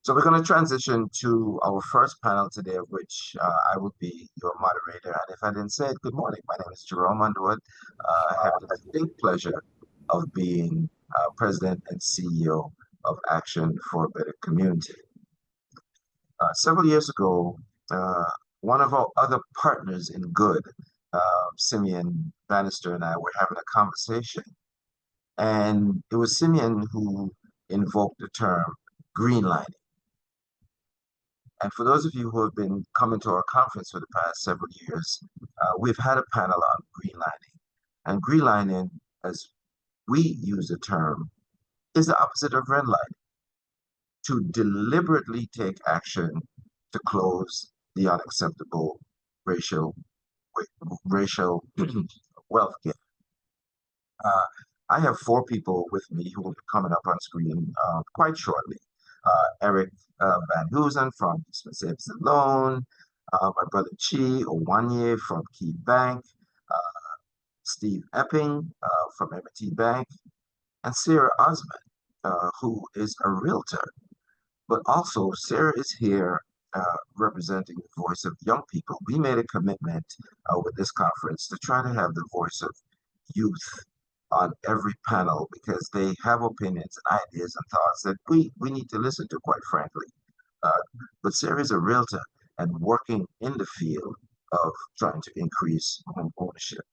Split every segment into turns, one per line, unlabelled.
So we're going to transition to our first panel today, of which I will be your moderator. And if I didn't say it, good morning. My name is Jerome Underwood. I have the distinct pleasure of being President and CEO of Action for a Better Community. Several years ago, uh, one of our other partners in good, Simeon Bannister, and I were having a conversation. And it was Simeon who invoked the term greenlining. And for those of you who have been coming to our conference for the past several years, we've had a panel on greenlining. And greenlining, as we use the term, is the opposite of redlining, to deliberately take action to close the unacceptable racial racial wealth gap. Uh, I have four people with me who will be coming up on screen quite shortly. Eric Van Hoosen from Savings and Loan, my brother Chi Owanye from Key Bank, Steve Epping from M&T Bank, and Sarah Osman, who is a realtor. But also, Sarah is here representing the voice of young people. We made a commitment with this conference to try to have the voice of youth on every panel because they have opinions and ideas and thoughts that we need to listen to, quite frankly. Uh, but Sarah is a realtor and working in the field of trying to increase home ownership.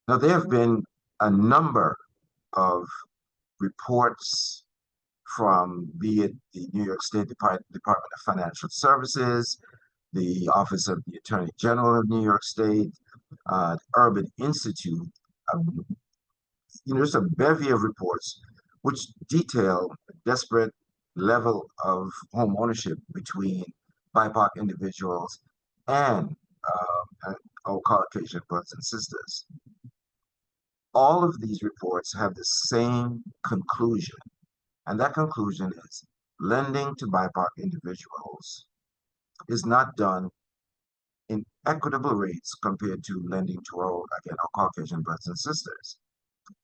Now, there have been a number of reports from be it the New York State Department of Financial Services, the Office of the Attorney General of New York State, the Urban Institute. Um, there's a bevy of reports which detail the desperate level of home ownership between BIPOC individuals and our Caucasian brothers and sisters. All of these reports have the same conclusion, and that conclusion is lending to BIPOC individuals is not done in equitable rates compared to lending to again, our Caucasian brothers and sisters.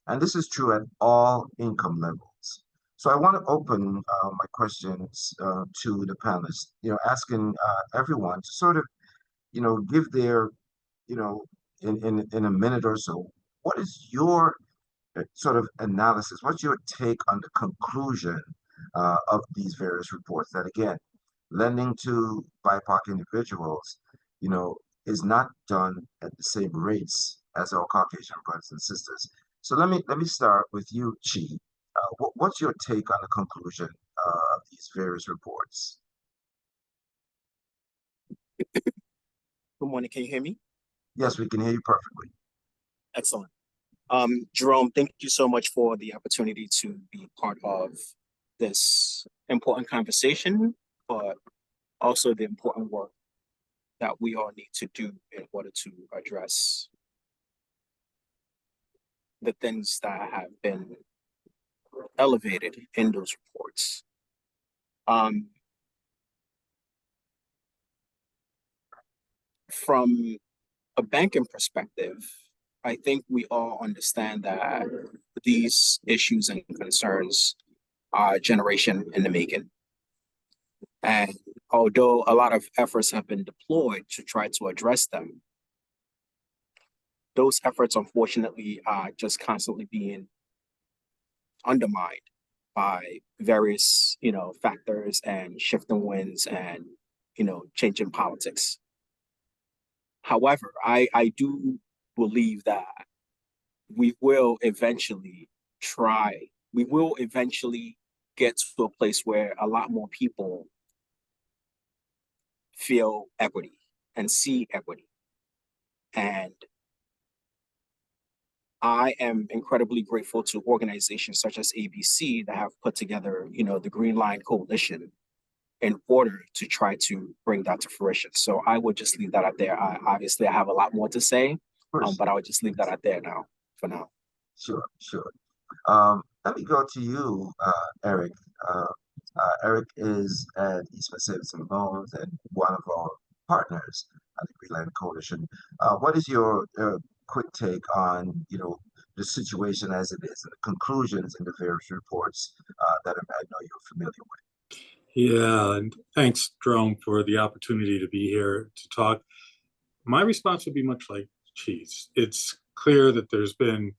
And this is true at all income levels. So I want to open my questions to the panelists, asking everyone to sort of, give their, you know, in a minute or so, what is your sort of analysis? What's your take on the conclusion of these various reports that, again, lending to BIPOC individuals, is not done at the same rates as our Caucasian brothers and sisters. So let me start with you, Chi. What's your take on the conclusion of these various reports?
Good morning. Can you hear me?
Yes, we can hear you perfectly.
Excellent. Jerome, thank you so much for the opportunity to be part of this important conversation, but also the important work that we all need to do in order to address the things that have been elevated in those reports. From a banking perspective, I think we all understand that these issues and concerns are a generation in the making. And although a lot of efforts have been deployed to try to address them, those efforts, unfortunately, are just constantly being undermined by various, factors and shifting winds and, changing politics. However, I do believe that we will eventually we will eventually get to a place where a lot more people feel equity and see equity. And I am incredibly grateful to organizations such as ABC that have put together, the Green Line Coalition in order to try to bring that to fruition. So I would just leave that out there. Obviously, I have a lot more to say, but I would just leave that out there now, for now.
Sure, sure. Let me go to you, Eric. Eric is at Eastman Savings and Loans and one of our partners at the Greenlining Coalition. What is your quick take on, the situation as it is and the conclusions in the various reports that I know you're familiar with?
Yeah, and thanks, Jerome, for the opportunity to be here to talk. My response would be much like Chief's. It's clear that there's been,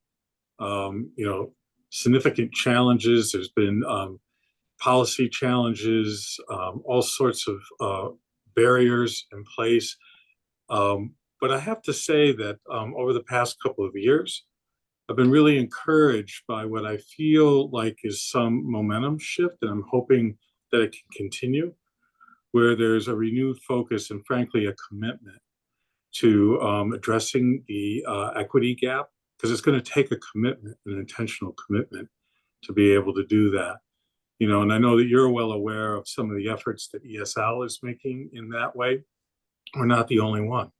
you know, significant challenges. There's been policy challenges, all sorts of barriers in place. But I have to say that over the past couple of years, I've been really encouraged by what I feel like is some momentum shift, and I'm hoping that it can continue, where there's a renewed focus and, frankly, a commitment to addressing the equity gap, because it's going to take a commitment, an intentional commitment, to be able to do that. You know, and I know that you're well aware of some of the efforts that ESL is making in that way. We're not the only one.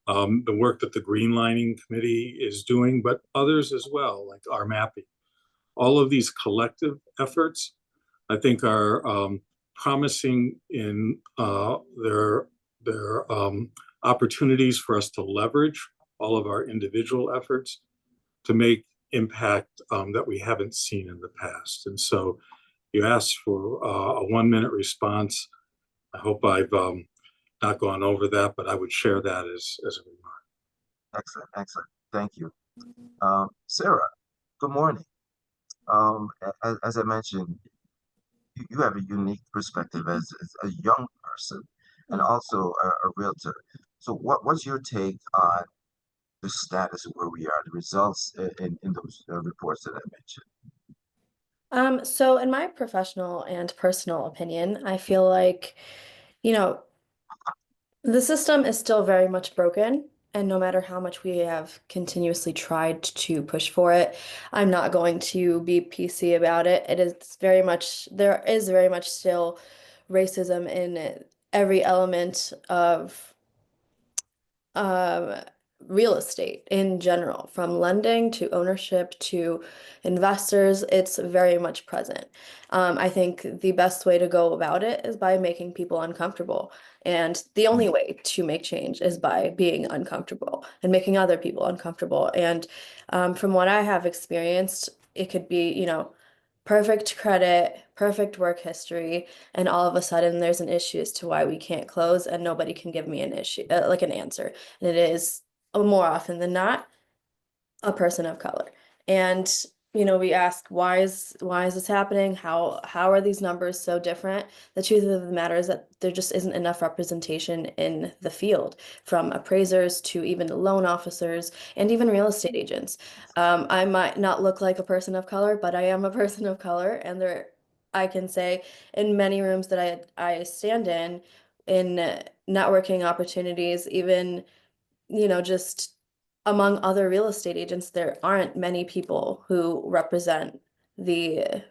The work that the Greenlining Committee is doing, but others as well, like our mapping. All of these collective efforts, I think, are promising in their opportunities for us to leverage all of our individual efforts to make impact that we haven't seen in the past. And so you asked for a 1 minute response. I hope I've not gone over that, but I would share that as a remark.
Excellent, excellent. Thank you. Sarah, good morning. As I mentioned, you have a unique perspective as a young person and also a realtor. So what's your take on the status of where we are, the results in those reports that I mentioned?
So in my professional and personal opinion, I feel like, you know, the system is still very much broken, and no matter how much we have continuously tried to push for it, I'm not going to be PC about it. It is very much, there is very much still racism in every element of um, real estate in general, from lending to ownership to investors. It's very much present. I think the best way to go about it is by making people uncomfortable. And the only way to make change is by being uncomfortable and making other people uncomfortable. And from what I have experienced, it could be, perfect credit, perfect work history, and all of a sudden there's an issue as to why we can't close, and nobody can give me an issue, like an answer. And it is more often than not a person of color. And we ask, why is this happening? How are these numbers so different? The truth of the matter is that there just isn't enough representation in the field, from appraisers to even loan officers and even real estate agents. I might not look like a person of color, but I am a person of color, and I can say in many rooms that I stand in networking opportunities, even just among other real estate agents, there aren't many people who represent the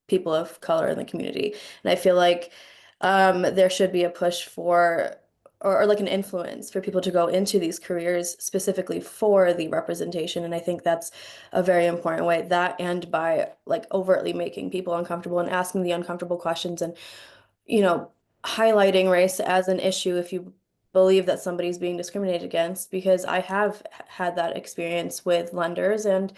people of color in the community. And I feel like there should be a push for, or like an influence for people to go into these careers specifically for the representation. And I think that's a very important way. That, and by like overtly making people uncomfortable and asking the uncomfortable questions, and you know, highlighting race as an issue if you believe that somebody's being discriminated against, because I have had that experience with lenders. And,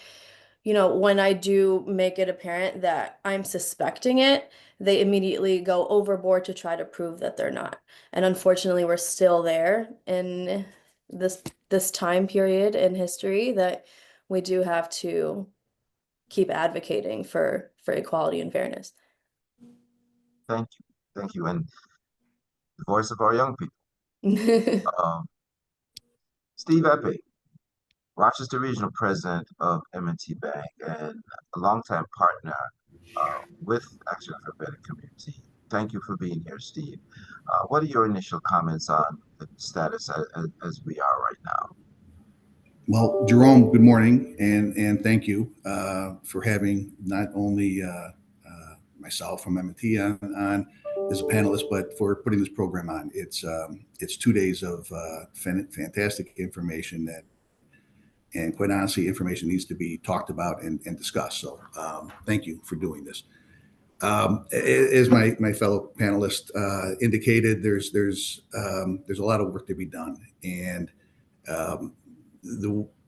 when I do make it apparent that I'm suspecting it, they immediately go overboard to try to prove that they're not. And unfortunately, we're still there in this time period in history that we do have to keep advocating for equality and fairness.
Thank you. Thank you. And the voice of our young people. Um, Steve Epping, Rochester Regional President of M&T Bank and a longtime partner with Action for a Better Community. Thank you for being here, Steve. What are your initial comments on the status as we are right now?
Well, Jerome, good morning, and thank you for having not only myself from M&T on as a panelist, but for putting this program on. It's 2 days of fantastic information that, and quite honestly, information needs to be talked about and discussed. So thank you for doing this. As my fellow panelist indicated, there's a lot of work to be done, and a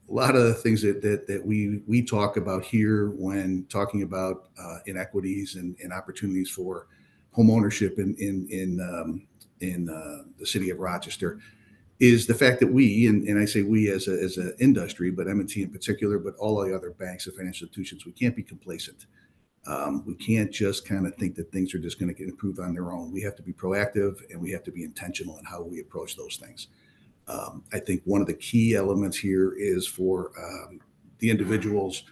lot of the things that we talk about here when talking about inequities and opportunities for home ownership in the city of Rochester is the fact that we, and I say we as an industry, but M&T in particular, but all the other banks and financial institutions, we can't be complacent. We can't just kind of think that things are just going to get improved on their own. We have to be proactive, and we have to be intentional in how we approach those things. I think one of the key elements here is for the individuals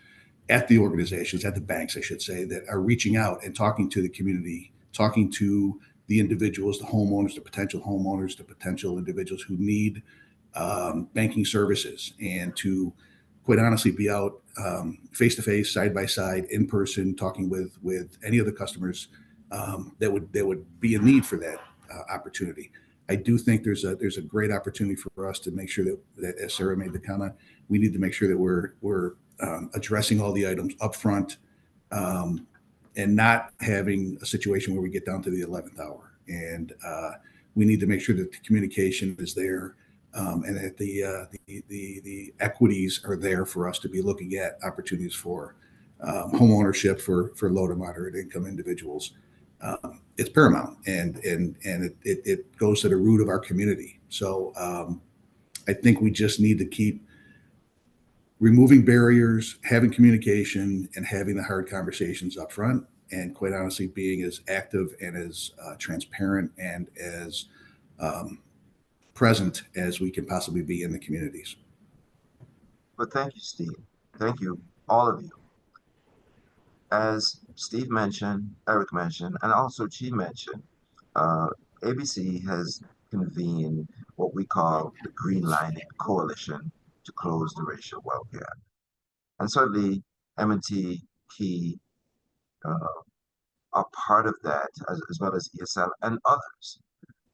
at the organizations, at the banks, I should say, that are reaching out and talking to the community, talking to the individuals, the homeowners, the potential individuals who need banking services, and to quite honestly be out face to face, side by side, in person, talking with any of the customers that would be in need for that opportunity. I do think there's a great opportunity for us to make sure that as Sarah made the comment, we need to make sure that we're addressing all the items up front, and not having a situation where we get down to the 11th hour. And we need to make sure that the communication is there, and that the equities are there for us to be looking at opportunities for home ownership for low to moderate income individuals. It's paramount, and it goes to the root of our community. So I think we just need to keep removing barriers, having communication, and having the hard conversations up front, and quite honestly, being as active and as transparent and as present as we can possibly be in the communities.
But thank you, Steve. Thank you, all of you. As Steve mentioned, Eric mentioned, and also Chi mentioned, ABC has convened what we call the Greenlining Coalition to close the racial wealth gap. And certainly M&T, Key are part of that, as well as ESL and others.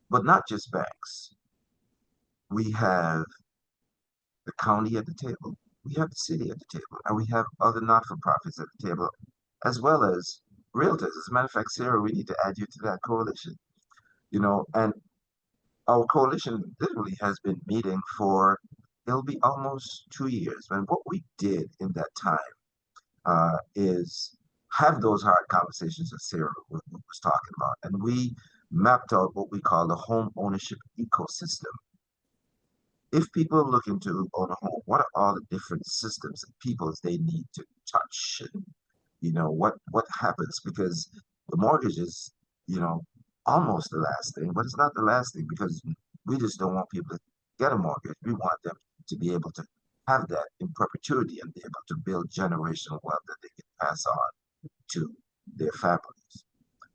But not just banks. We have the county at the table, we have the city at the table, and we have other not-for-profits at the table, as well as realtors. As a matter of fact, Sarah, we need to add you to that coalition. And our coalition literally has been meeting for, it'll be almost 2 years. And what we did in that time is have those hard conversations that Sarah was talking about. And we mapped out what we call the home ownership ecosystem. If people are looking to own a home, what are all the different systems and peoples they need to touch? What happens? Because the mortgage is, almost the last thing, but it's not the last thing, because we just don't want people to get a mortgage. We want them to be able to have that in perpetuity and be able to build generational wealth that they can pass on to their families.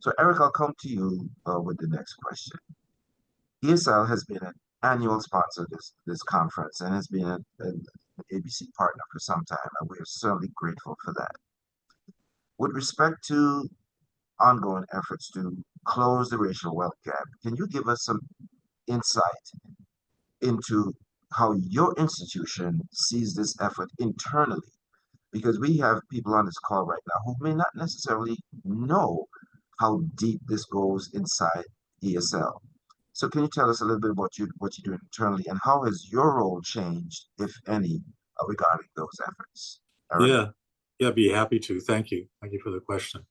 So, Eric, I'll come to you with the next question. ESL has been an annual sponsor of this conference and has been an ABC partner for some time, and we are certainly grateful for that. With respect to ongoing efforts to close the racial wealth gap, can you give us some insight into how your institution sees this effort internally? Because we have people on this call right now who may not necessarily know how deep this goes inside ESL. So can you tell us a little bit about what you're doing internally, and how has your role changed, if any, regarding those efforts? Eric?
Yeah, be happy to. Thank you for the question.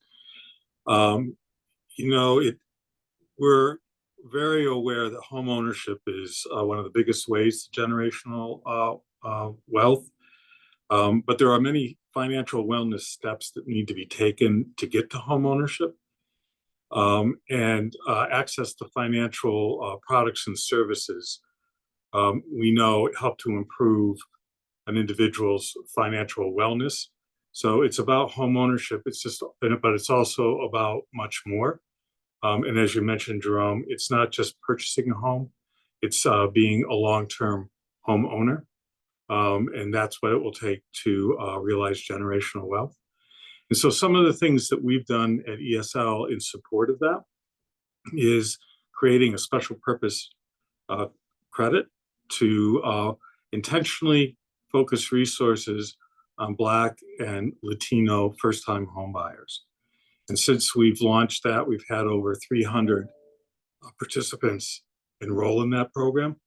We're very aware that home ownership is one of the biggest ways to generational wealth, but there are many financial wellness steps that need to be taken to get to home ownership. And access to financial products and services, we know help to improve an individual's financial wellness. So it's about home ownership. But it's also about much more. And as you mentioned, Jerome, it's not just purchasing a home; it's being a long-term homeowner, and that's what it will take to realize generational wealth. And so some of the things that we've done at ESL in support of that is creating a special purpose credit to intentionally focus resources on Black and Latino first-time home buyers. And since we've launched that, we've had over 300 participants enroll in that program.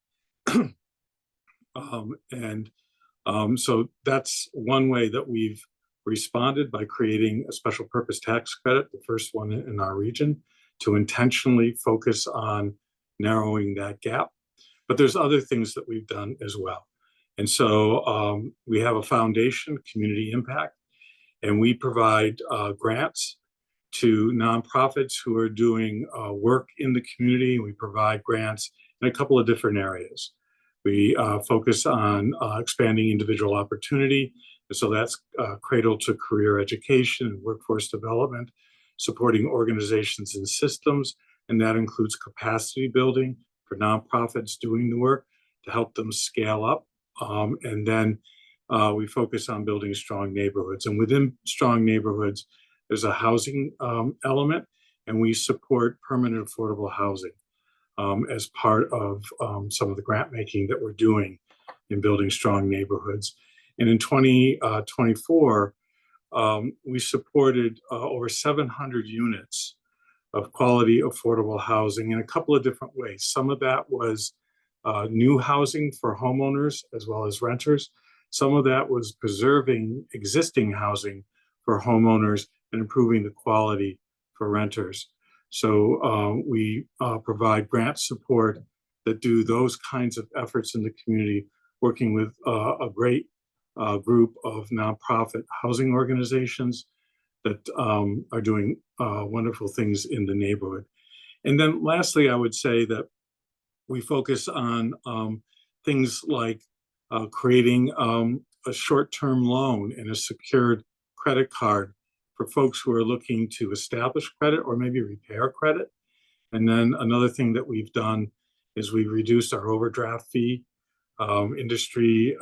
So that's one way that we've responded, by creating a special purpose tax credit, the first one in our region. to intentionally focus on narrowing that gap. But there's other things that we've done as well. And so we have a foundation, Community Impact, and we provide grants to nonprofits who are doing work in the community. We provide grants in a couple of different areas. We focus on expanding individual opportunity. So that's cradle to career education and workforce development, supporting organizations and systems. And that includes capacity building for nonprofits doing the work to help them scale up. And then we focus on building strong neighborhoods. And within strong neighborhoods, there's a housing element, and we support permanent affordable housing as part of some of the grant making that we're doing in building strong neighborhoods. And in 2024, we supported over 700 units of quality affordable housing in a couple of different ways. Some of that was new housing for homeowners as well as renters. Some of that was preserving existing housing for homeowners and improving the quality for renters. So we provide grant support that do those kinds of efforts in the community, working with a great group of nonprofit housing organizations that are doing wonderful things in the neighborhood. And then lastly, I would say that we focus on things like creating a short-term loan and a secured credit card for folks who are looking to establish credit or maybe repair credit. And then another thing that we've done is we've reduced our overdraft fee. Industry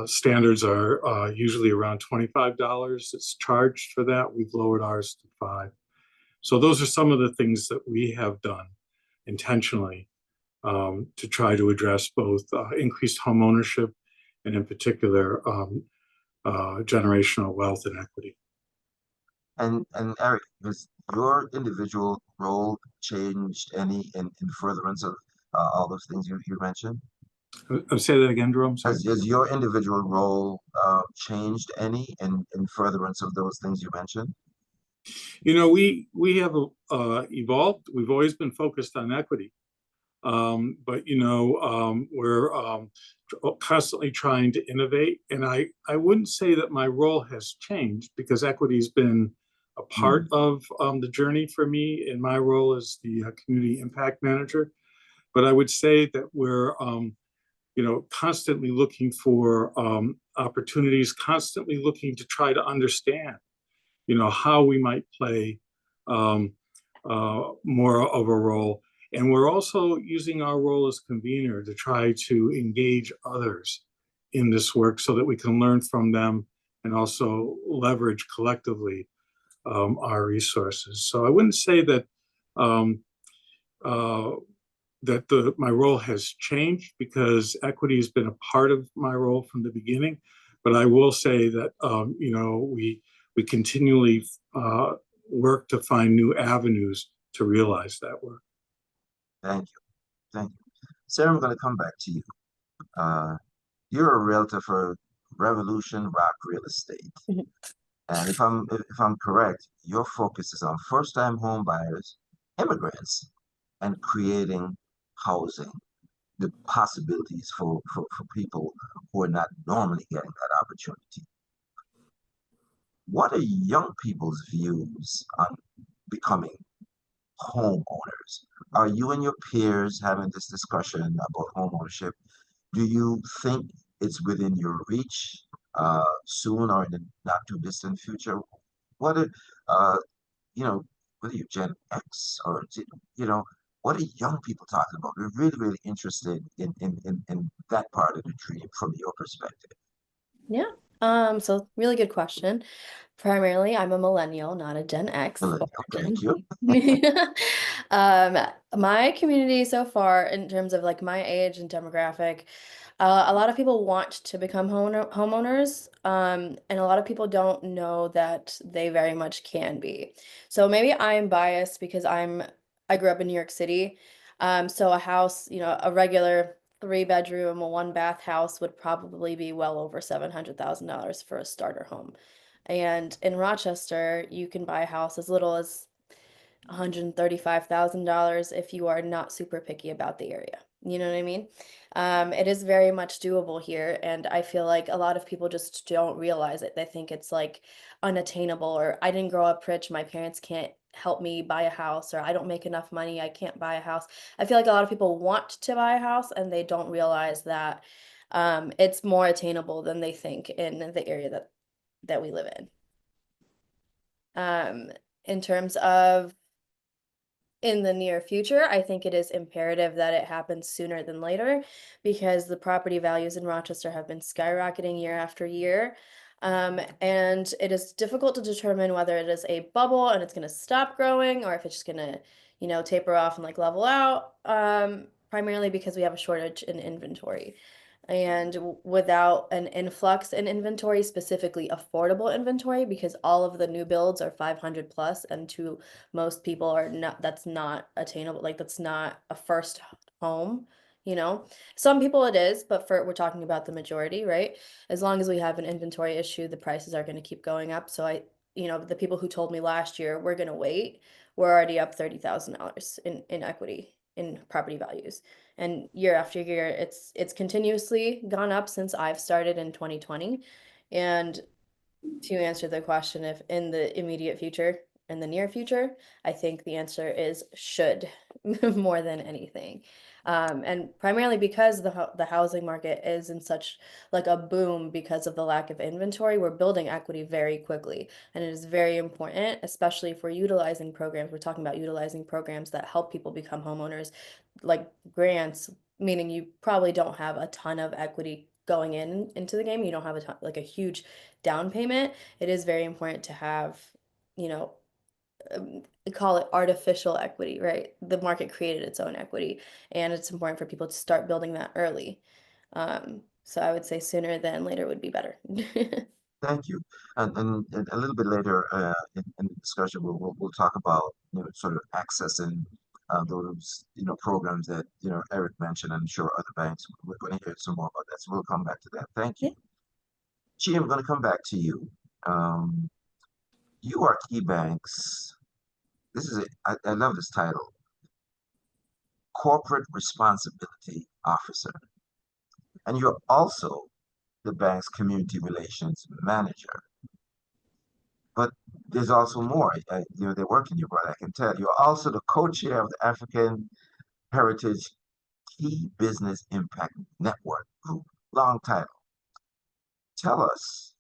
standards are usually around $25 that's charged for that. We've lowered ours to $5. So those are some of the things that we have done intentionally to try to address both increased home ownership and in particular generational wealth and equity.
And Eric, has your individual role changed any in furtherance of all those things you mentioned?
Say that again, Jerome. Sorry.
Has your individual role changed any in furtherance of those things you mentioned?
You know, we have evolved. We've always been focused on equity. But you know, we're constantly trying to innovate, and I wouldn't say that my role has changed because equity's been a part of the journey for me in my role as the community impact manager. But I would say that we're you know, constantly looking for opportunities, constantly looking to try to understand, you know, how we might play more of a role. And we're also using our role as convener to try to engage others in this work so that we can learn from them and also leverage collectively our resources. So I wouldn't say that my role has changed because equity has been a part of my role from the beginning. But I will say that you know, we continually work to find new avenues to realize that work.
Thank you. Thank you. Sarah, I'm going to come back to you. You're a realtor for Revolution Rock Real Estate. And if I'm correct, your focus is on first-time home buyers, immigrants, and creating housing, the possibilities for people who are not normally getting that opportunity. What are young people's views on becoming homeowners? Are you and your peers having this discussion about home ownership? Do you think it's within your reach soon or in the not too distant future? What are, you know, whether you're Gen X or, you know, what are young people talking about? We're really, really interested in that part of the dream from your perspective.
Yeah. So really good question. Primarily, I'm a millennial, not a Gen X or
Thank
Gen
you.
Z. My community so far, in terms of like my age and demographic, a lot of people want to become homeowners, and a lot of people don't know that they very much can be. So maybe I'm biased because I grew up in New York City. So a house, you know, a regular 3 bedroom, a 1 bath house would probably be well over $700,000 for a starter home. And in Rochester, you can buy a house as little as $135,000 if you are not super picky about the area. You know what I mean? It is very much doable here, and I feel like a lot of people just don't realize it. They think it's like unattainable, or I didn't grow up rich, my parents can't help me buy a house, or I don't make enough money, I can't buy a house. I feel like a lot of people want to buy a house and they don't realize that it's more attainable than they think in the area that we live in. In terms of in the near future, I think it is imperative that it happens sooner than later because the property values in Rochester have been skyrocketing year after year. And it is difficult to determine whether it is a bubble and it's going to stop growing or if it's just going to, taper off and like level out, primarily because we have a shortage in inventory. And without an influx in inventory, specifically affordable inventory, because all of the new builds are 500 plus, and to most people are not, that's not attainable. Like that's not a first home, you know. Some people it is, but we're talking about the majority, right? As long as we have an inventory issue, the prices are going to keep going up. So the people who told me last year we're going to wait, we're already up $30,000 in equity in property values. And year after year, it's continuously gone up since I've started in 2020. And to answer the question, if in the immediate future, in the near future, I think the answer is should more than anything. And primarily because the housing market is in such like a boom because of the lack of inventory, we're building equity very quickly. And it is very important, especially if we're utilizing programs. We're talking about utilizing programs that help people become homeowners, like grants, meaning you probably don't have a ton of equity going into the game. You don't have a ton, like a huge down payment. It is very important to have, you know, call it artificial equity, right? The market created its own equity, and it's important for people to start building that early. So I would say sooner than later would be better.
Thank you. And a little bit later in the discussion, we'll talk about sort of accessing those programs that Eric mentioned. I'm sure other banks. We're going to hear some more about that, so we'll come back to that. Thank
Yeah.
you. Chi, I'm going to come back to you. Um, you are Key Bank's. This is I love this title, Corporate Responsibility Officer, and you're also the bank's community relations manager. But there's also more. They're working you, but I can tell. You're also the co-chair of the African Heritage Key Business Impact Network Group. Long title. Tell us,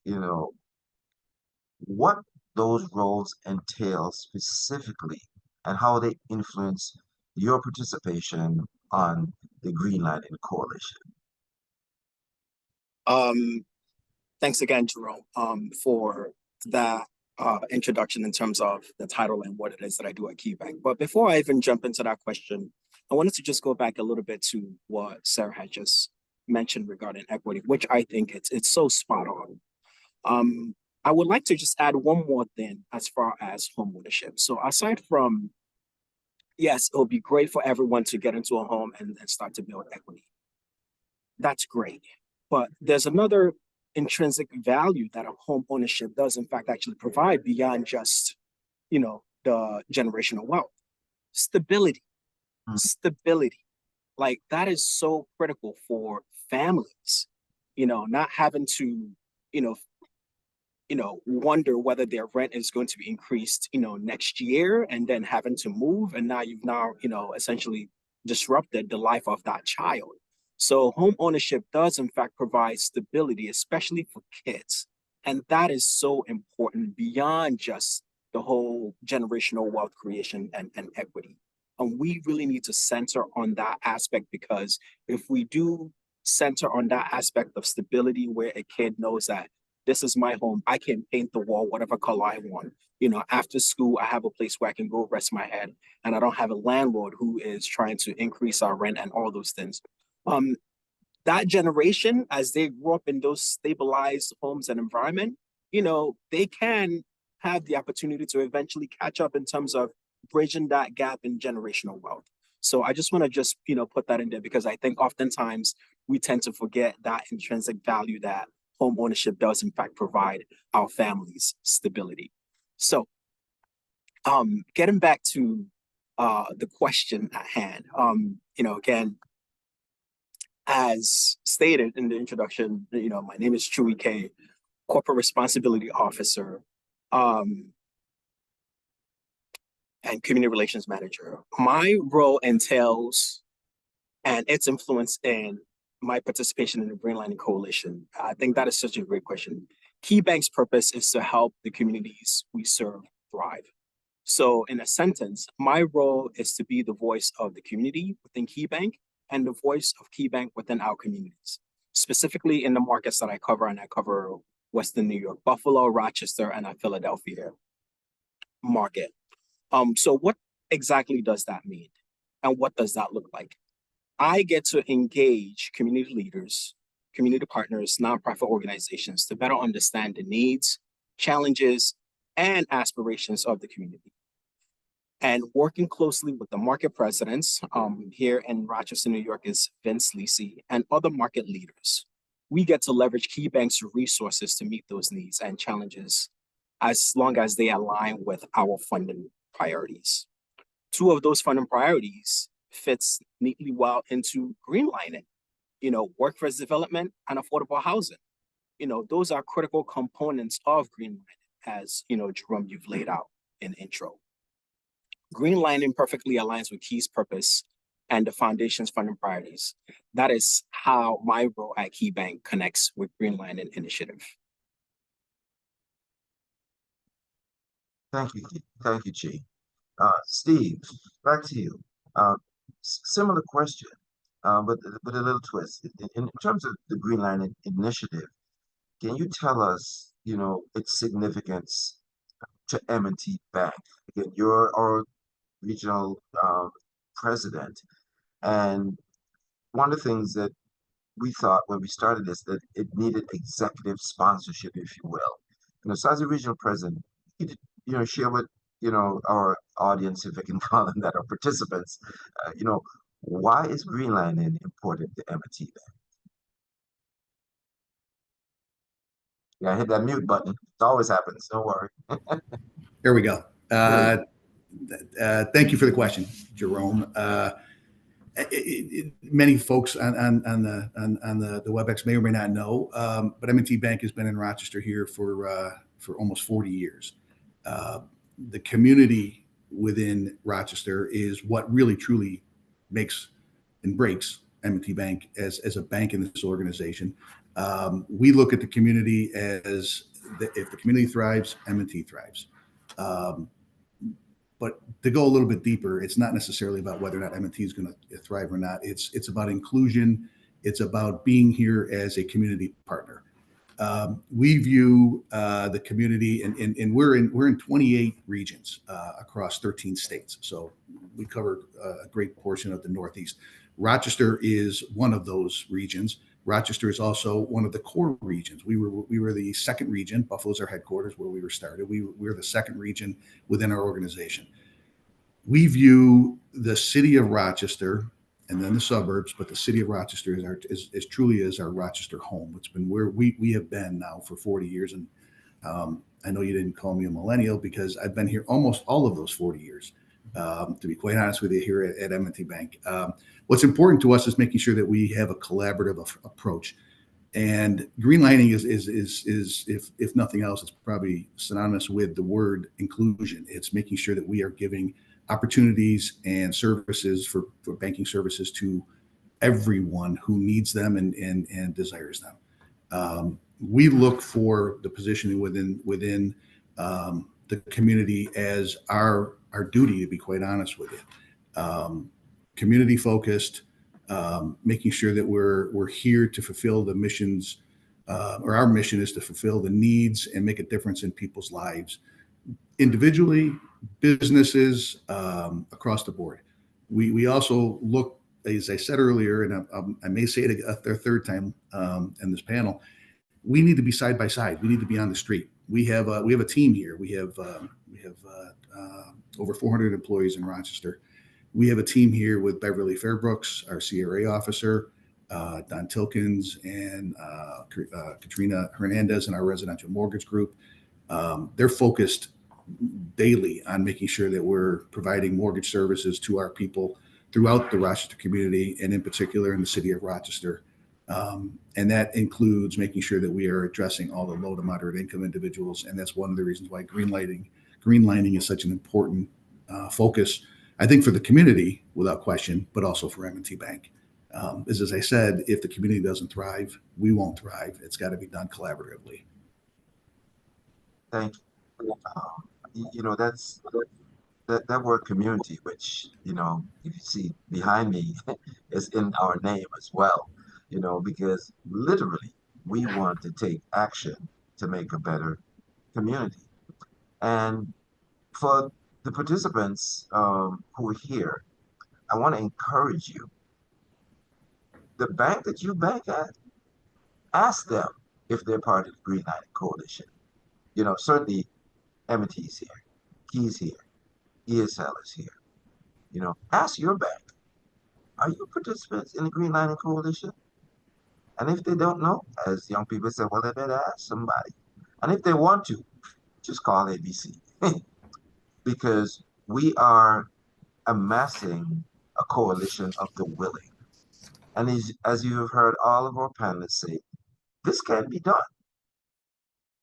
what those roles entail specifically and how they influence your participation on the Greenlining Coalition.
Thanks again, Jerome, for that introduction in terms of the title and what it is that I do at KeyBank. But before I even jump into that question, I wanted to just go back a little bit to what Sarah had just mentioned regarding equity, which I think it's so spot on. I would like to just add one more thing as far as home ownership. So aside from, yes, it'll be great for everyone to get into a home and start to build equity. That's great. But there's another intrinsic value that a home ownership does in fact actually provide beyond just, the generational wealth. Stability. Stability. Like that is so critical for families, not having to, wonder whether their rent is going to be increased, next year and then having to move. And now you've essentially disrupted the life of that child. So home ownership does in fact provide stability, especially for kids. And that is so important beyond just the whole generational wealth creation and equity. And we really need to center on that aspect, because if we do center on that aspect of stability where a kid knows that this is my home, I can paint the wall whatever color I want. After school, I have a place where I can go rest my head, and I don't have a landlord who is trying to increase our rent and all those things. That generation, as they grew up in those stabilized homes and environment, they can have the opportunity to eventually catch up in terms of bridging that gap in generational wealth. So I just want to just, put that in there, because I think oftentimes we tend to forget that intrinsic value that home ownership does in fact provide our families stability. So Getting back to the question at hand, again, as stated in the introduction, my name is Chewy K, Corporate Responsibility Officer, and Community Relations Manager. My role entails and its influence in my participation in the Greenlining Coalition. I think that is such a great question. KeyBank's purpose is to help the communities we serve thrive. So in a sentence, my role is to be the voice of the community within KeyBank and the voice of KeyBank within our communities, specifically in the markets that I cover, and I cover Western New York, Buffalo, Rochester, and Philadelphia market. So what exactly does that mean? And what does that look like? I get to engage community leaders, community partners, nonprofit organizations to better understand the needs, challenges, and aspirations of the community. And working closely with the market presidents, here in Rochester, New York is Vince Lisi, and other market leaders, we get to leverage KeyBank's resources to meet those needs and challenges as long as they align with our funding priorities. Two of those funding priorities fits neatly well into Greenlining, workforce development and affordable housing. Those are critical components of Greenlining, as, Jerome, you've laid out in the intro. Greenlining perfectly aligns with Key's purpose and the foundation's funding priorities. That is how my role at KeyBank connects with Greenlining initiative.
Thank you. Thank you, Chi. Steve, back to you. Similar question, but a little twist. In terms of the Greenlining initiative, can you tell us, its significance to M&T Bank? Again, you're our regional president, and one of the things that we thought when we started this that it needed executive sponsorship, if you will. So as a regional president, you could, share with our audience, if I can call them that, our participants, why is Greenlining important to M&T Bank? Yeah, hit that mute button. It always happens. Don't worry.
Here we go. Thank you for the question, Jerome. Many folks on the WebEx may or may not know, but M&T Bank has been in Rochester here for almost 40 years. The community within Rochester is what really truly makes and breaks M&T Bank as a bank in this organization. We look at the community as if the community thrives, M&T thrives. But to go a little bit deeper, it's not necessarily about whether or not M&T is going to thrive or not. It's about inclusion. It's about being here as a community partner. We view the community, and we're in 28 regions across 13 states. So we cover a great portion of the Northeast. Rochester is one of those regions. Rochester is also one of the core regions. We were the second region. Buffalo's our headquarters where we were started. We're the second region within our organization. We view the city of Rochester and then the suburbs, but the city of Rochester is truly our Rochester home. It's been where we have been now for 40 years. And I know you didn't call me a millennial because I've been here almost all of those 40 years, to be quite honest with you, here at M&T Bank. What's important to us is making sure that we have a collaborative approach. And Greenlining is if nothing else, it's probably synonymous with the word inclusion. It's making sure that we are giving opportunities and services for banking services to everyone who needs them and desires them. We look for the positioning within the community as our duty, to be quite honest with you. Community focused, making sure that we're here to fulfill the missions, or our mission is to fulfill the needs and make a difference in people's lives, individually, businesses, across the board. We also look, as I said earlier, and I may say it a third time in this panel, we need to be side by side. We need to be on the street. We have a team here. We have over 400 employees in Rochester. We have a team here with Beverly Fairbrooks, our CRA officer, Don Tilkins, and Katrina Hernandez in our residential mortgage group. They're focused daily on making sure that we're providing mortgage services to our people throughout the Rochester community, and in particular in the city of Rochester. And that includes making sure that we are addressing all the low to moderate income individuals. And that's one of the reasons why greenlining is such an important focus, I think, for the community without question, but also for M&T Bank. As I said, if the community doesn't thrive, we won't thrive. It's got to be done collaboratively.
Thank you. That's that word community, which, if you see behind me, is in our name as well, because literally we want to take action to make a better community. And for the participants who are here, I want to encourage you. The bank that you bank at, ask them if they're part of the Greenlining Coalition. Certainly M&T is here, Key's here, ESL is here. Ask your bank, are you participants in the Greenlining Coalition? And if they don't know, as young people say, well, they better ask somebody. And if they want to, just call ABC because we are amassing a coalition of the willing. And as you have heard all of our panelists say, this can be done.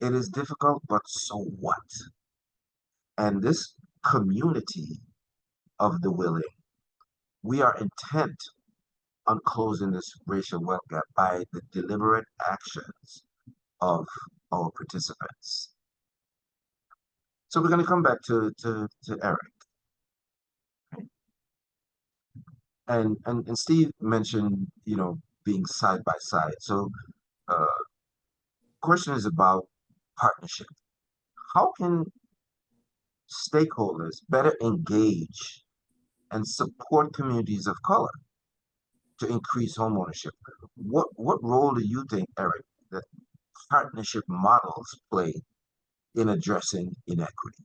It is difficult, but so what? And this community of the willing, we are intent on closing this racial wealth gap by the deliberate actions of our participants. So we're going to come back to Eric. And Steve mentioned, being side by side. So question is about partnership. How can stakeholders better engage and support communities of color to increase homeownership? What role do you think, Eric, that partnership models play in addressing inequity?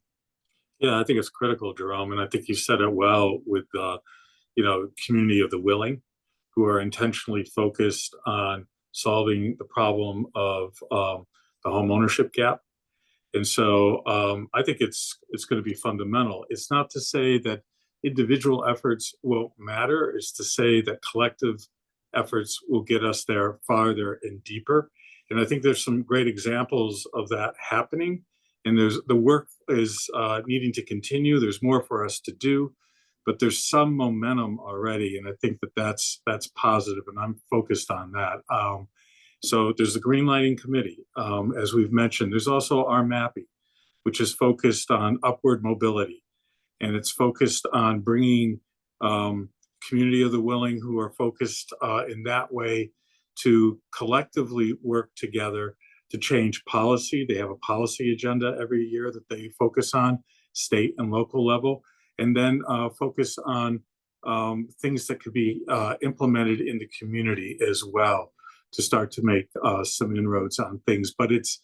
Yeah, I think it's critical, Jerome, and I think you said it well with community of the willing, who are intentionally focused on solving the problem of the home ownership gap. And so I think it's going to be fundamental. It's not to say that individual efforts won't matter. It's to say that collective efforts will get us there farther and deeper. And I think there's some great examples of that happening. And the work is needing to continue. There's more for us to do, but there's some momentum already. And I think that's positive, and I'm focused on that. So there's the Greenlining Committee, as we've mentioned. There's also our MAPI, which is focused on upward mobility. And it's focused on bringing community of the willing who are focused in that way to collectively work together to change policy. They have a policy agenda every year that they focus on, state and local level, and then focus on things that could be implemented in the community as well to start to make some inroads on things. But it's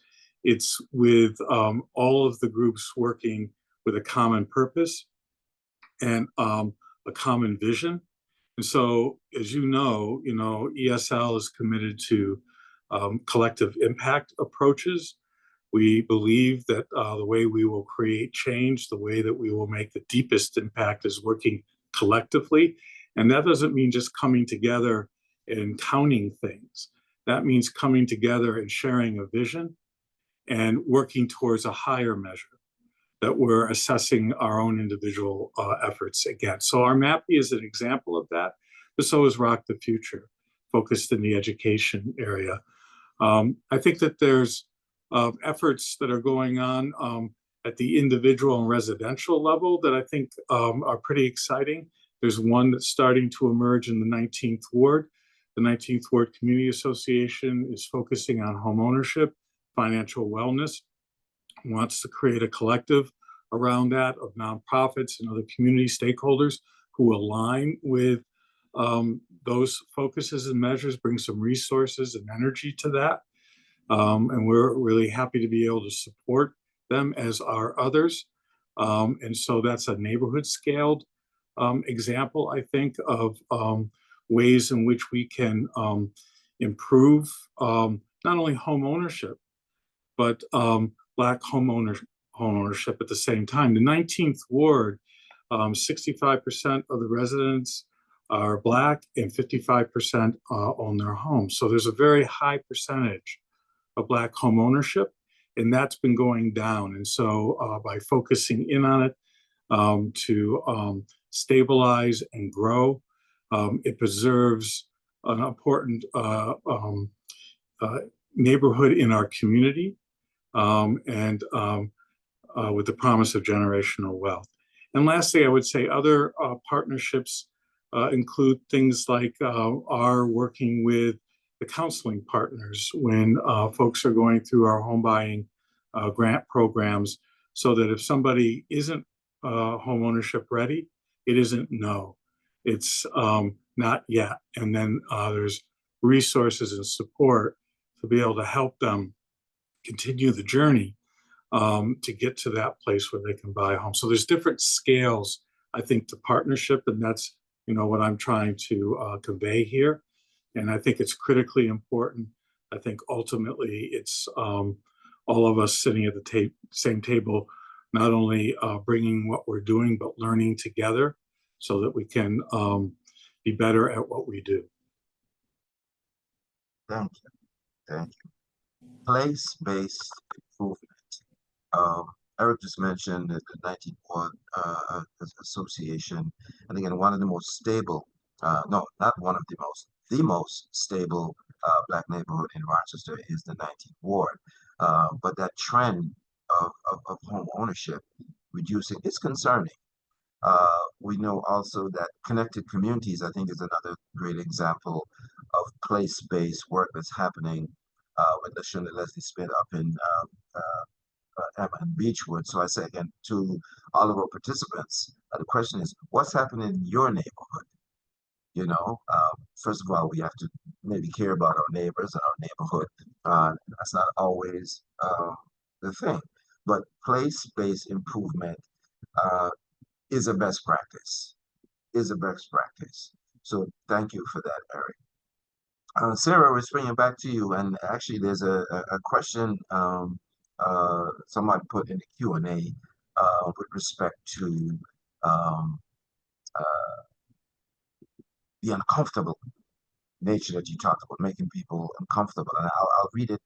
with all of the groups working with a common purpose and a common vision. And so, as you know, ESL is committed to collective impact approaches. We believe that the way we will create change, the way that we will make the deepest impact is working collectively. And that doesn't mean just coming together and counting things. That means coming together and sharing a vision and working towards a higher measure that we're assessing our own individual efforts against. So our MAPI is an example of that, but so is Rock the Future, focused in the education area. I think that there's efforts that are going on at the individual and residential level that I think are pretty exciting. There's one that's starting to emerge in the 19th Ward. The 19th Ward Community Association is focusing on home ownership, financial wellness, wants to create a collective around that of nonprofits and other community stakeholders who align with those focuses and measures, bring some resources and energy to that. And we're really happy to be able to support them, as are others. And so that's a neighborhood scaled example, I think, of ways in which we can improve not only home ownership, but Black homeownership at the same time. The 19th ward, 65% of the residents are Black and 55% own their homes. So there's a very high percentage of Black home ownership, and that's been going down. And so by focusing in on it to stabilize and grow, it preserves an important neighborhood in our community, and with the promise of generational wealth. And lastly, I would say other partnerships include things like our working with the counseling partners when folks are going through our home buying grant programs, so that if somebody isn't home ownership ready, it isn't no, it's not yet. And then there's resources and support to be able to help them continue the journey to get to that place where they can buy a home. So there's different scales, I think, to partnership, and that's what I'm trying to convey here. And I think it's critically important. I think ultimately it's all of us sitting at the same table, not only bringing what we're doing, but learning together so that we can be better at what we do.
Thank you. Thank you. Place-based improvement. Eric just mentioned that the 19th Ward Association, and again, one of the most stable, no, not one of the most stable Black neighborhood in Rochester is the 19th Ward. But that trend of home ownership reducing is concerning. We know also that connected communities, I think, is another great example of place-based work that's happening with LaShunda Leslie Smith up in Emma and Beechwood. So I say again to all of our participants, the question is, what's happening in your neighborhood? First of all, we have to maybe care about our neighbors and our neighborhood. That's not always the thing, but place-based improvement is a best practice. So thank you for that, Eric. Sarah, we're swinging back to you, and actually, there's a question somebody put in the Q&A with respect to um, uh, the uncomfortable nature that you talked about, making people uncomfortable. And I'll read it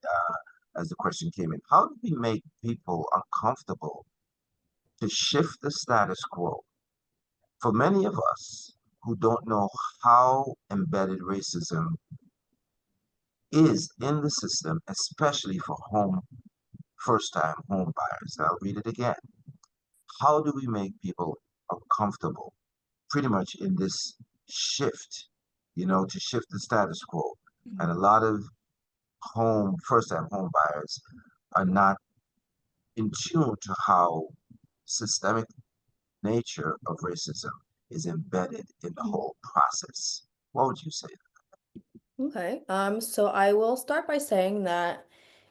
as the question came in. How do we make people uncomfortable to shift the status quo? For many of us who don't know how embedded racism is in the system, especially for first-time home buyers. I'll read it again. How do we make people uncomfortable pretty much in this shift, to shift the status quo? And a lot of first-time home buyers are not in tune to how systemic nature of racism is embedded in the whole process. What would you say?
Okay, so I will start by saying that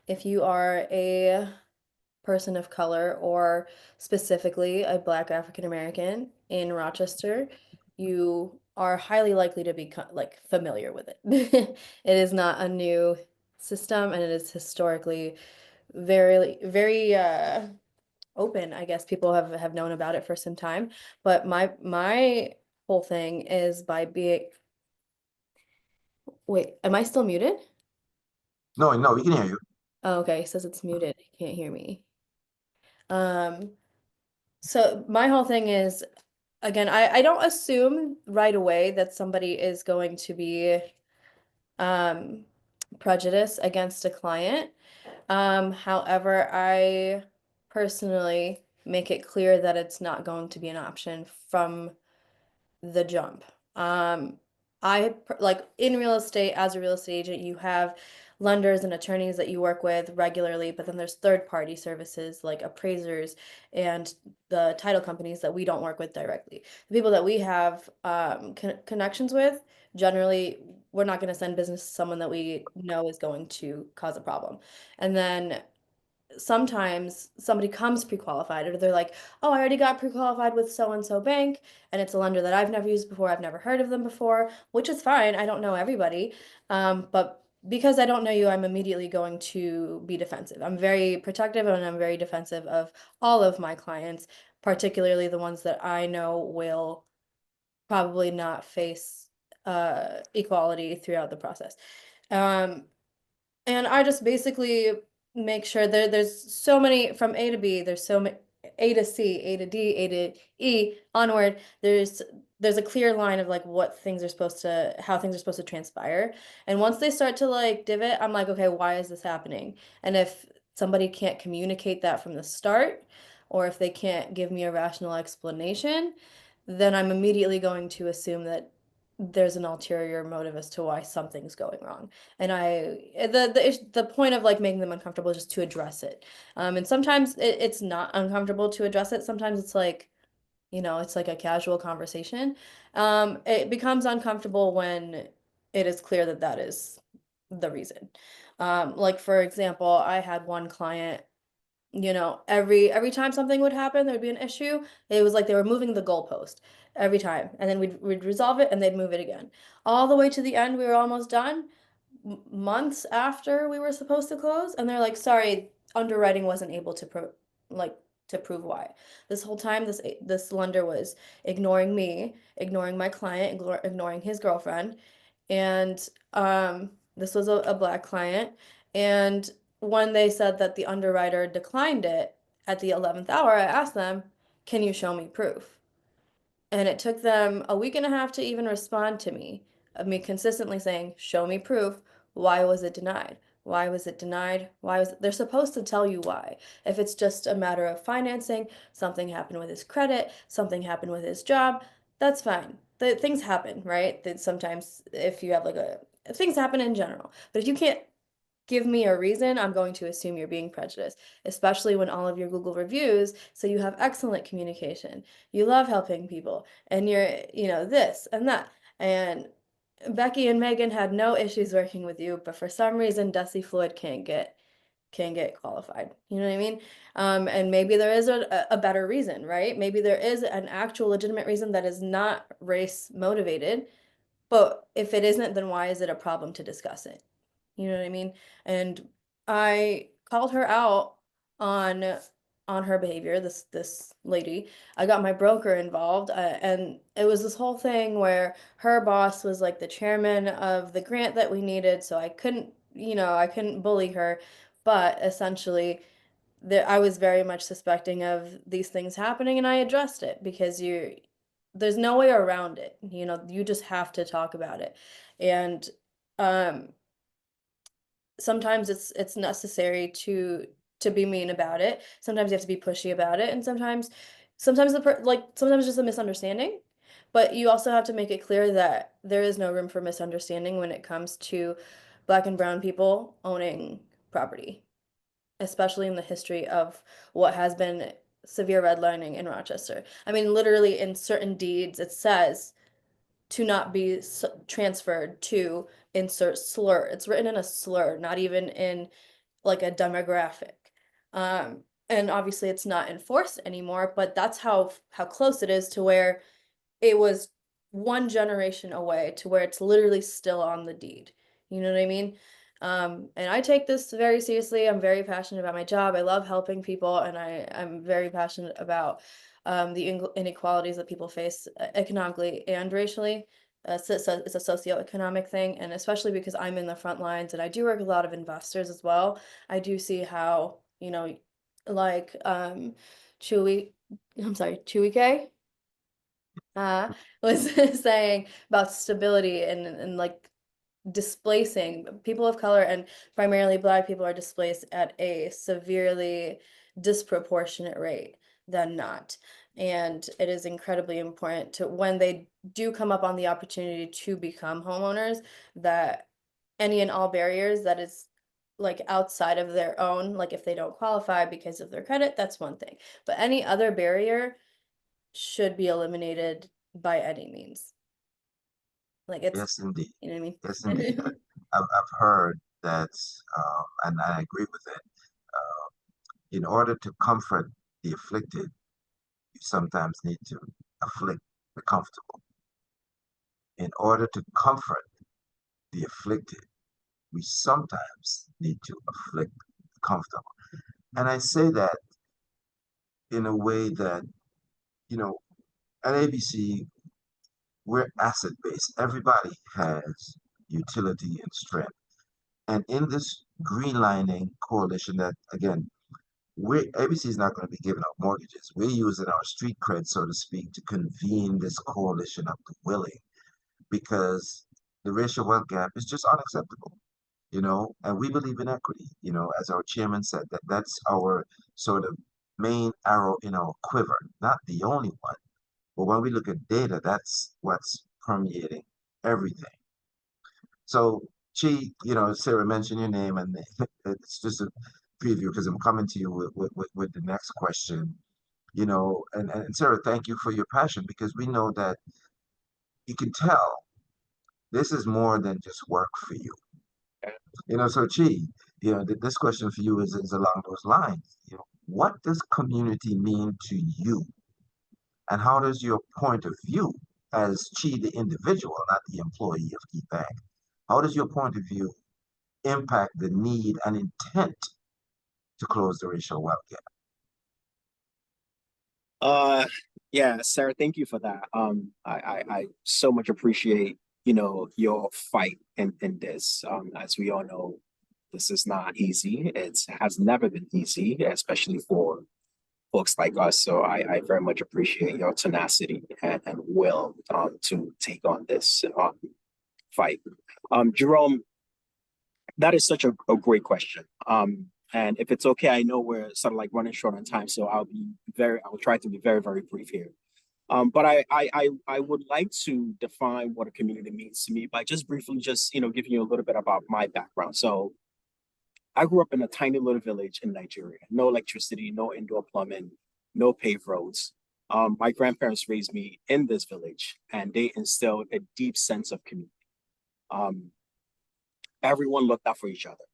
if you are a person of color or specifically a Black African American in Rochester, you are highly likely to be like familiar with it. It is not a new system, and it is historically very, very open. I guess people have known about it for some time. But my whole thing is by being. Wait, am I still muted?
No, we can hear you.
Oh, okay, it says it's muted. You can't hear me. So my whole thing is, again, I don't assume right away that somebody is going to be prejudiced against a client. However, I personally make it clear that it's not going to be an option from the jump. Like in real estate, as a real estate agent, you have lenders and attorneys that you work with regularly, but then there's third-party services like appraisers and the title companies that we don't work with directly. The people that we have connections with, generally, we're not going to send business to someone that we know is going to cause a problem. And then sometimes somebody comes pre-qualified, or they're like, oh, I already got pre-qualified with so-and-so bank, and it's a lender that I've never used before, I've never heard of them before, which is fine. I don't know everybody. But because I don't know you, I'm immediately going to be defensive. I'm very protective and I'm very defensive of all of my clients, particularly the ones that I know will probably not face equality throughout the process. Um, and I just basically make sure there's so many from A to B, there's so many A to C, A to D, A to E onward. There's a clear line of like what things are supposed to, how things are supposed to transpire. And once they start to like divot, I'm like, okay, why is this happening? And if somebody can't communicate that from the start, or if they can't give me a rational explanation, then I'm immediately going to assume that there's an ulterior motive as to why something's going wrong. And the point of like making them uncomfortable is just to address it. And sometimes it's not uncomfortable to address it. Sometimes it's like, it's like a casual conversation. It becomes uncomfortable when it is clear that that is the reason. Like for example, I had one client, every time something would happen, there would be an issue. It was like they were moving the goalpost every time, and then we'd resolve it, and they'd move it again, all the way to the end. We were almost done, months after we were supposed to close, and they're like, "Sorry, underwriting wasn't able to like to prove why." This whole time, this lender was ignoring me, ignoring my client, ignoring his girlfriend, and this was a black client, and when they said that the underwriter declined it at the 11th hour, I asked them, "Can you show me proof?" And it took them a week and a half to even respond to me, of me consistently saying, "Show me proof. Why was it denied? Why was it denied? Why was it?" They're supposed to tell you why. If it's just a matter of financing, something happened with his credit, something happened with his job, that's fine. Things happen, right? That sometimes if you have like things happen in general. But if you can't give me a reason, I'm going to assume you're being prejudiced, especially when all of your Google reviews, so you have excellent communication, you love helping people, and you're, this and that. And Becky and Megan had no issues working with you, but for some reason, Dusty Floyd can't get qualified. You know what I mean? And maybe there is a better reason, right? Maybe there is an actual legitimate reason that is not race motivated, but if it isn't, then why is it a problem to discuss it? You know what I mean? And I called her out on on her behavior, this lady. I got my broker involved, and it was this whole thing where her boss was like the chairman of the grant that we needed, so I couldn't bully her, but essentially I was very much suspecting of these things happening, and I addressed it because there's no way around it. You just have to talk about it. And um sometimes it's necessary to be mean about it. Sometimes you have to be pushy about it, and sometimes sometimes it's just a misunderstanding. But you also have to make it clear that there is no room for misunderstanding when it comes to Black and brown people owning property, especially in the history of what has been severe redlining in Rochester. I mean, literally in certain deeds, it says to not be transferred to insert slur. It's written in a slur, not even in like a demographic. And obviously it's not enforced anymore, but that's how close it is to where it was one generation away to where it's literally still on the deed. You know what I mean? And I take this very seriously. I'm very passionate about my job. I love helping people, and I'm very passionate about the inequalities that people face economically and racially. It's a socioeconomic thing, and especially because I'm in the front lines and I do work with a lot of investors as well. I do see how, like Chewy, I'm sorry, Chewy K was saying about stability and like displacing people of color, and primarily Black people are displaced at a severely disproportionate rate than not. And it is incredibly important to, when they do come up on the opportunity to become homeowners, that any and all barriers that is like outside of their own, like if they don't qualify because of their credit, that's one thing. But any other barrier should be eliminated by any means. Like
Yes, indeed.
you know what
Yes,
I
indeed.
mean?
I've heard that, and I agree with it. In order to comfort the afflicted, you sometimes need to afflict the comfortable. In order to comfort the afflicted, we sometimes need to afflict the comfortable. And I say that in a way that, you know, at ABC, we're asset based. Everybody has utility and strength. And in this greenlining coalition that, again, ABC is not going to be giving out mortgages. We're using our street cred, so to speak, to convene this coalition of the willing because the racial wealth gap is just unacceptable, and we believe in equity, as our chairman said, that's our sort of main arrow in our quiver, not the only one. But when we look at data, that's what's permeating everything. So, Chi, Sarah mentioned your name, and it's just a preview because I'm coming to you with the next question. And Sarah, thank you for your passion because we know that you can tell this is more than just work for you. So Chi, this question for you is along those lines. What does community mean to you? And how does your point of view as Chi, the individual, not the employee of Key Bank, how does your point of view impact the need and intent to close the racial wealth gap?
Yeah, Sarah, thank you for that. I so much appreciate, your fight in this. As we all know, this is not easy. It has never been easy, especially for folks like us. So I very much appreciate your tenacity and will to take on this fight. Jerome, that is such a great question. And if it's okay, I know we're sort of like running short on time, so I will try to be very, very brief here. But I would like to define what a community means to me by just briefly giving you a little bit about my background. So I grew up in a tiny little village in Nigeria, no electricity, no indoor plumbing, no paved roads. My grandparents raised me in this village, and they instilled a deep sense of community. Um, Everyone looked out for each other.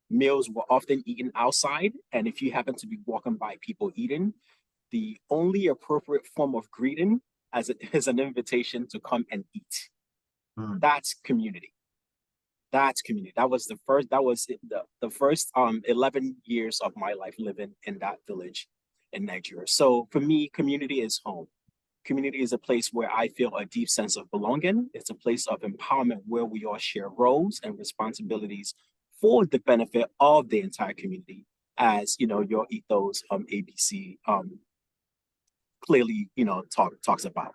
Meals were often eaten outside, and if you happen to be walking by people eating, the only appropriate form of greeting is an invitation to come and eat.
Mm.
That's community. That's community. That was the first 11 years of my life living in that village in Nigeria. So for me, community is home. Community is a place where I feel a deep sense of belonging. It's a place of empowerment where we all share roles and responsibilities for the benefit of the entire community, as your ethos ABC clearly talks about.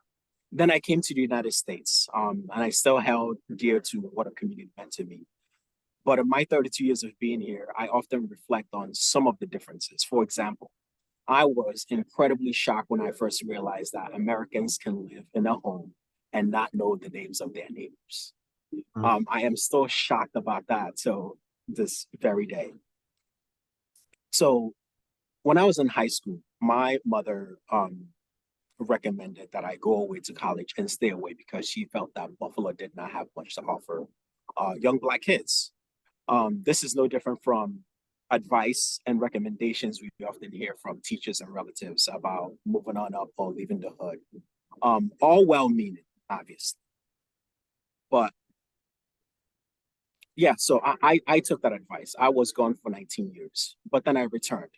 Then I came to the United States, and I still held dear to what a community meant to me. But in my 32 years of being here, I often reflect on some of the differences. For example, I was incredibly shocked when I first realized that Americans can live in a home and not know the names of their neighbors. I am still shocked about that till this very day. So when I was in high school, my mother recommended that I go away to college and stay away because she felt that Buffalo did not have much to offer young Black kids. This is no different from advice and recommendations we often hear from teachers and relatives about moving on up or leaving the hood. All well-meaning, obviously. But yeah, so I took that advice. I was gone for 19 years, but then I returned.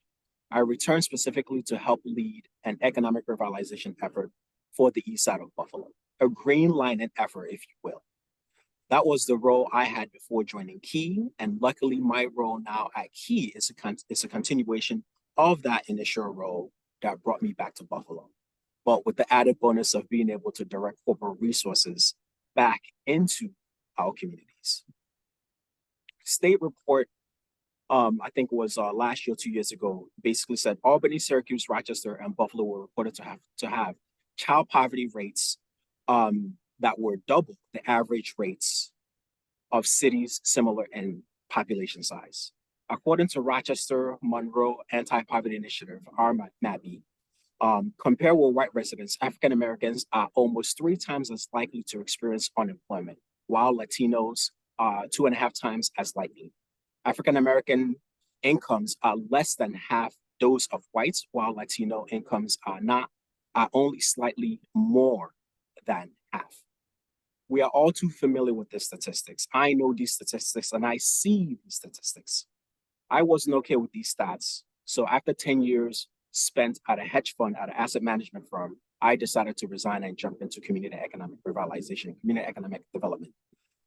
I returned specifically to help lead an economic revitalization effort for the east side of Buffalo, a greenlining effort, if you will. That was the role I had before joining Key, and luckily my role now at Key is a continuation of that initial role that brought me back to Buffalo, but with the added bonus of being able to direct corporate resources back into our communities. State report, I think it was last year, 2 years ago, basically said Albany, Syracuse, Rochester, and Buffalo were reported to have child poverty rates that were double the average rates of cities similar in population size. According to Rochester Monroe Anti-Poverty Initiative, RMAPI, compared with white residents, African Americans are almost 3 times as likely to experience unemployment, while Latinos are 2.5 times as likely. African American incomes are less than half those of whites, while Latino incomes are only slightly more than half. We are all too familiar with the statistics. I know these statistics and I see these statistics. I wasn't okay with these stats. So after 10 years spent at a hedge fund, at an asset management firm, I decided to resign and jump into community economic revitalization, community economic development.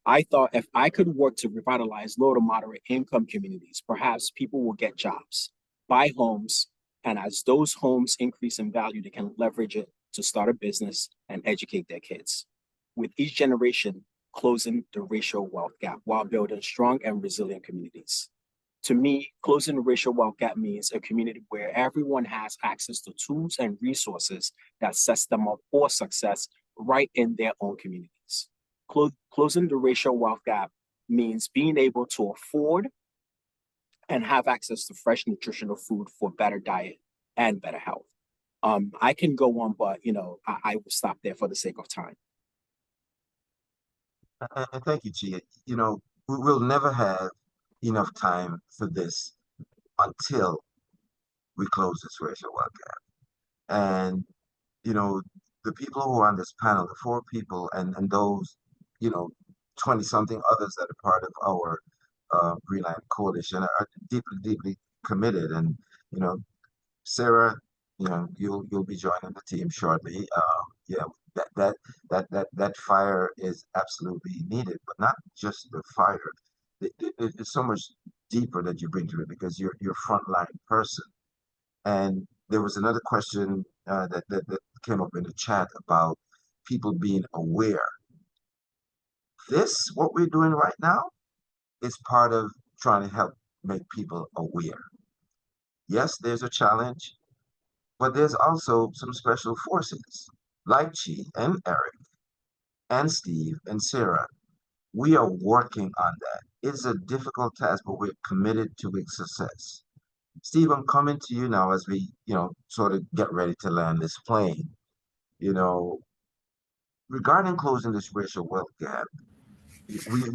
I thought if I could work to revitalize low to moderate income communities, perhaps people will get jobs, buy homes, and as those homes increase in value, they can leverage it to start a business and educate their kids. With each generation, closing the racial wealth gap while building strong and resilient communities. To me, closing the racial wealth gap means a community where everyone has access to tools and resources that sets them up for success right in their own communities. Closing the racial wealth gap means being able to afford and have access to fresh nutritional food for better diet and better health. I can go on, but I will stop there for the sake of time.
And thank you, Chi. We'll never have enough time for this until we close this racial wealth gap. And, you know, the people who are on this panel, the four people and those, you know, 20 something others that are part of our Greenlining coalition are deeply, deeply committed. And, you know, Sarah, you'll be joining the team shortly. Yeah, that fire is absolutely needed, but not just the fire. It's so much deeper that you bring to it because you're a frontline person. And there was another question that came up in the chat about people being aware. What we're doing right now, is part of trying to help make people aware. Yes, there's a challenge, but there's also some special forces like Chi and Eric and Steve and Sarah. We are working on that. It's a difficult task, but we're committed to its success. Steve, I'm coming to you now as we, sort of get ready to land this plane. You know, regarding closing this racial wealth gap,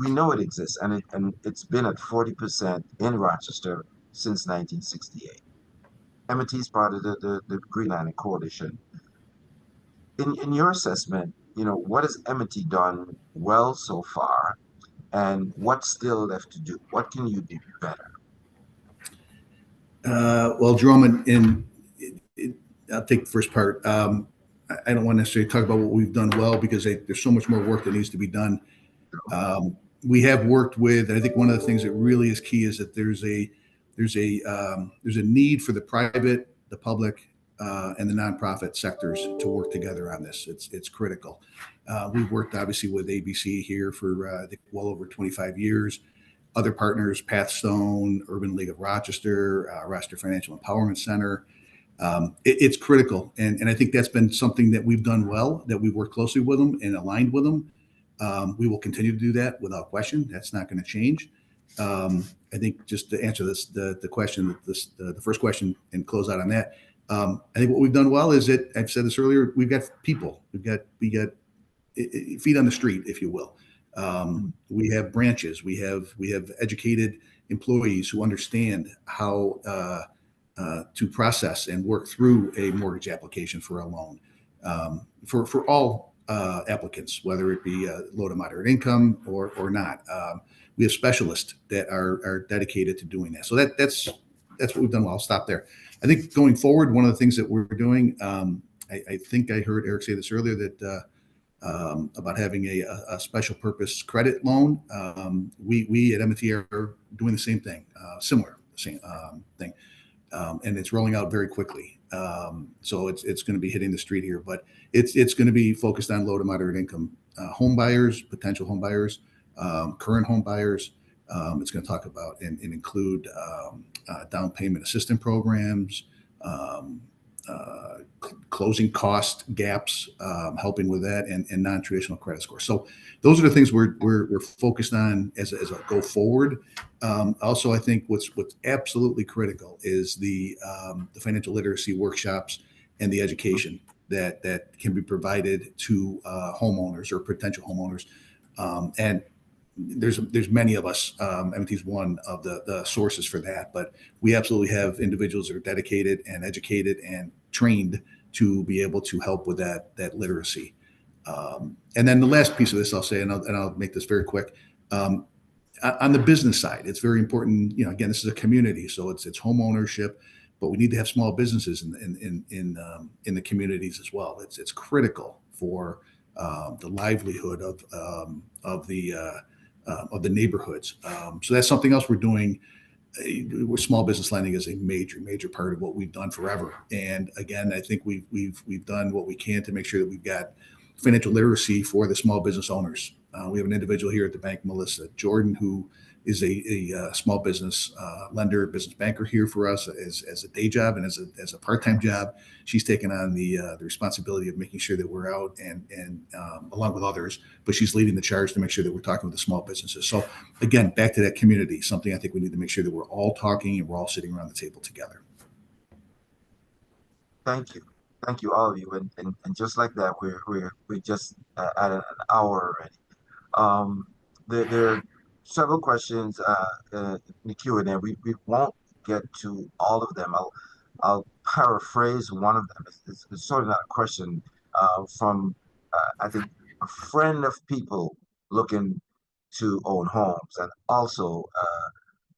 we know it exists and it's been at 40% in Rochester since 1968. M&T is part of the Greenlining Coalition. In your assessment, what has M&T done well so far, and what's still left to do? What can you do better?
Well, Jerome, I'll take the first part. I don't want to necessarily talk about what we've done well because there's so much more work that needs to be done. We have worked with, and I think one of the things that really is key is that there's a need for the private, the public, and the nonprofit sectors to work together on this. It's critical. We've worked obviously with ABC here for I think well over 25 years. Other partners, Pathstone, Urban League of Rochester, Rochester Financial Empowerment Center. It's critical, and I think that's been something that we've done well. That we've worked closely with them and aligned with them. We will continue to do that without question. That's not going to change. I think just to answer the question, the first question, and close out on that. I think what we've done well is that I've said this earlier. We've got people. We got feet on the street, if you will. We have branches. We have educated employees who understand how to process and work through a mortgage application for a loan for all applicants, whether it be low to moderate income or not. We have specialists that are dedicated to doing that. So that's what we've done well. I'll stop there. I think going forward, one of the things that we're doing, I think I heard Eric say this earlier, that about having a special purpose credit loan. We at M&T are doing the same thing, similar thing, and it's rolling out very quickly. So it's going to be hitting the street here, but it's going to be focused on low to moderate income home buyers, potential home buyers, current home buyers. It's going to talk about and include down payment assistance programs, closing cost gaps, helping with that, and non-traditional credit score. So those are the things we're focused on as a go forward. Also, I think what's absolutely critical is the financial literacy workshops and the education that can be provided to homeowners or potential homeowners. And there's many of us. M&T is one of the sources for that, but we absolutely have individuals that are dedicated and educated and trained to be able to help with that literacy. And then the last piece of this I'll say, and I'll make this very quick. Um, on the business side, it's very important. Again, this is a community, so it's home ownership, but we need to have small businesses in the communities as well. It's critical for the livelihood of the neighborhoods. So that's something else we're doing. Small business lending is a major part of what we've done forever. And again, I think we've done what we can to make sure that we've got financial literacy for the small business owners. We have an individual here at the bank, Melissa Jordan, who is a small business lender, business banker here for us as a day job and as a part-time job. She's taken on the responsibility of making sure that we're out and along with others, but she's leading the charge to make sure that we're talking with the small businesses. So again, back to that community, something I think we need to make sure that we're all talking and we're all sitting around the table together.
Thank you. Thank you, all of you. And just like that, we're just at an hour already. Um, there are several questions in the Q&A. We won't get to all of them. I'll paraphrase one of them. It's sort of not a question from I think a friend of people looking to own homes, and also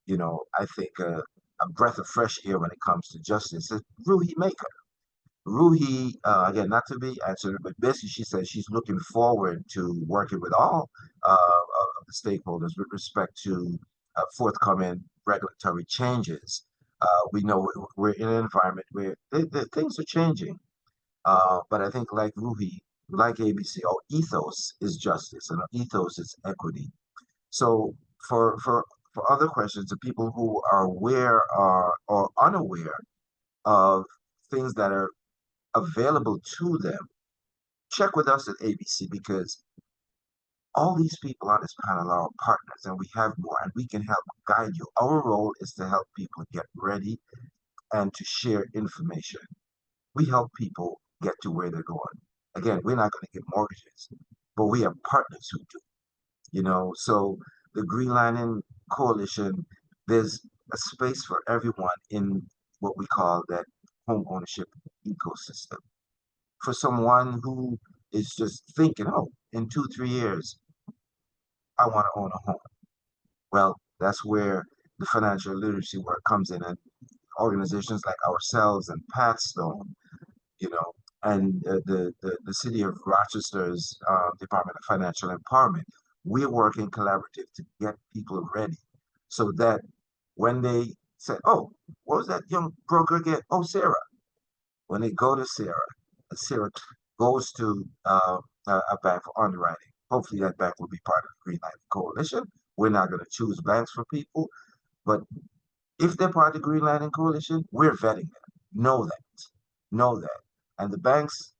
I think a breath of fresh air when it comes to justice. It's Ruhi Maker. Ruhi, again, not to be answered, but basically she says she's looking forward to working with all of the stakeholders with respect to forthcoming regulatory changes. We know we're in an environment where things are changing, but I think like Ruhi, like ABC, our ethos is justice and our ethos is equity. So for other questions, the people who are aware or unaware of things that are available to them, check with us at ABC because all these people on this panel are our partners and we have more and we can help guide you. Our role is to help people get ready and to share information. We help people get to where they're going. Again, we're not going to get mortgages, but we have partners who do. So the Greenlining Coalition, there's a space for everyone in what we call that home ownership ecosystem. For someone who is just thinking, oh, in 2, 3 years, I want to own a home. Well, that's where the financial literacy work comes in, and organizations like ourselves and Pathstone, you know, and the city of Rochester's Department of Financial Empowerment, we're working collaborative to get people ready so that when they say, oh, what was that young broker again? Oh, Sarah. When they go to Sarah goes to a bank for underwriting. Hopefully, that bank will be part of the Greenlining Coalition. We're not going to choose banks for people, but if they're part of the Greenlining Coalition, we're vetting them. Know that. Know that. And the banks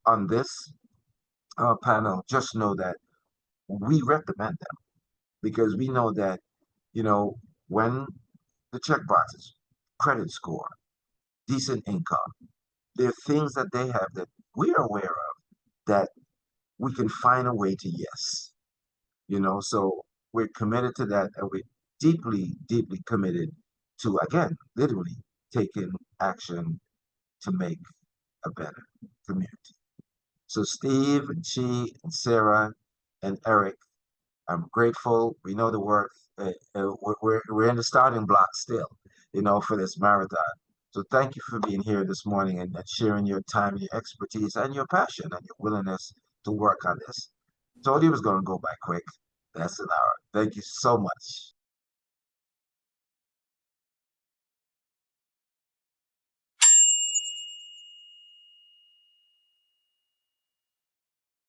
on this panel just know that we recommend them because we know that, you know, when the check boxes, credit score, decent income, there are things that they have that we're aware of that we can find a way to yes. So we're committed to that and we're deeply committed to, again, literally taking action to make a better community. So Steve and Chi and Sarah and Eric, I'm grateful. We know the work. We're in the starting block still, for this marathon. So thank you for being here this morning and sharing your time, your expertise, and your passion and your willingness to work on this. Told you it was going to go by quick. That's an hour. Thank you so much.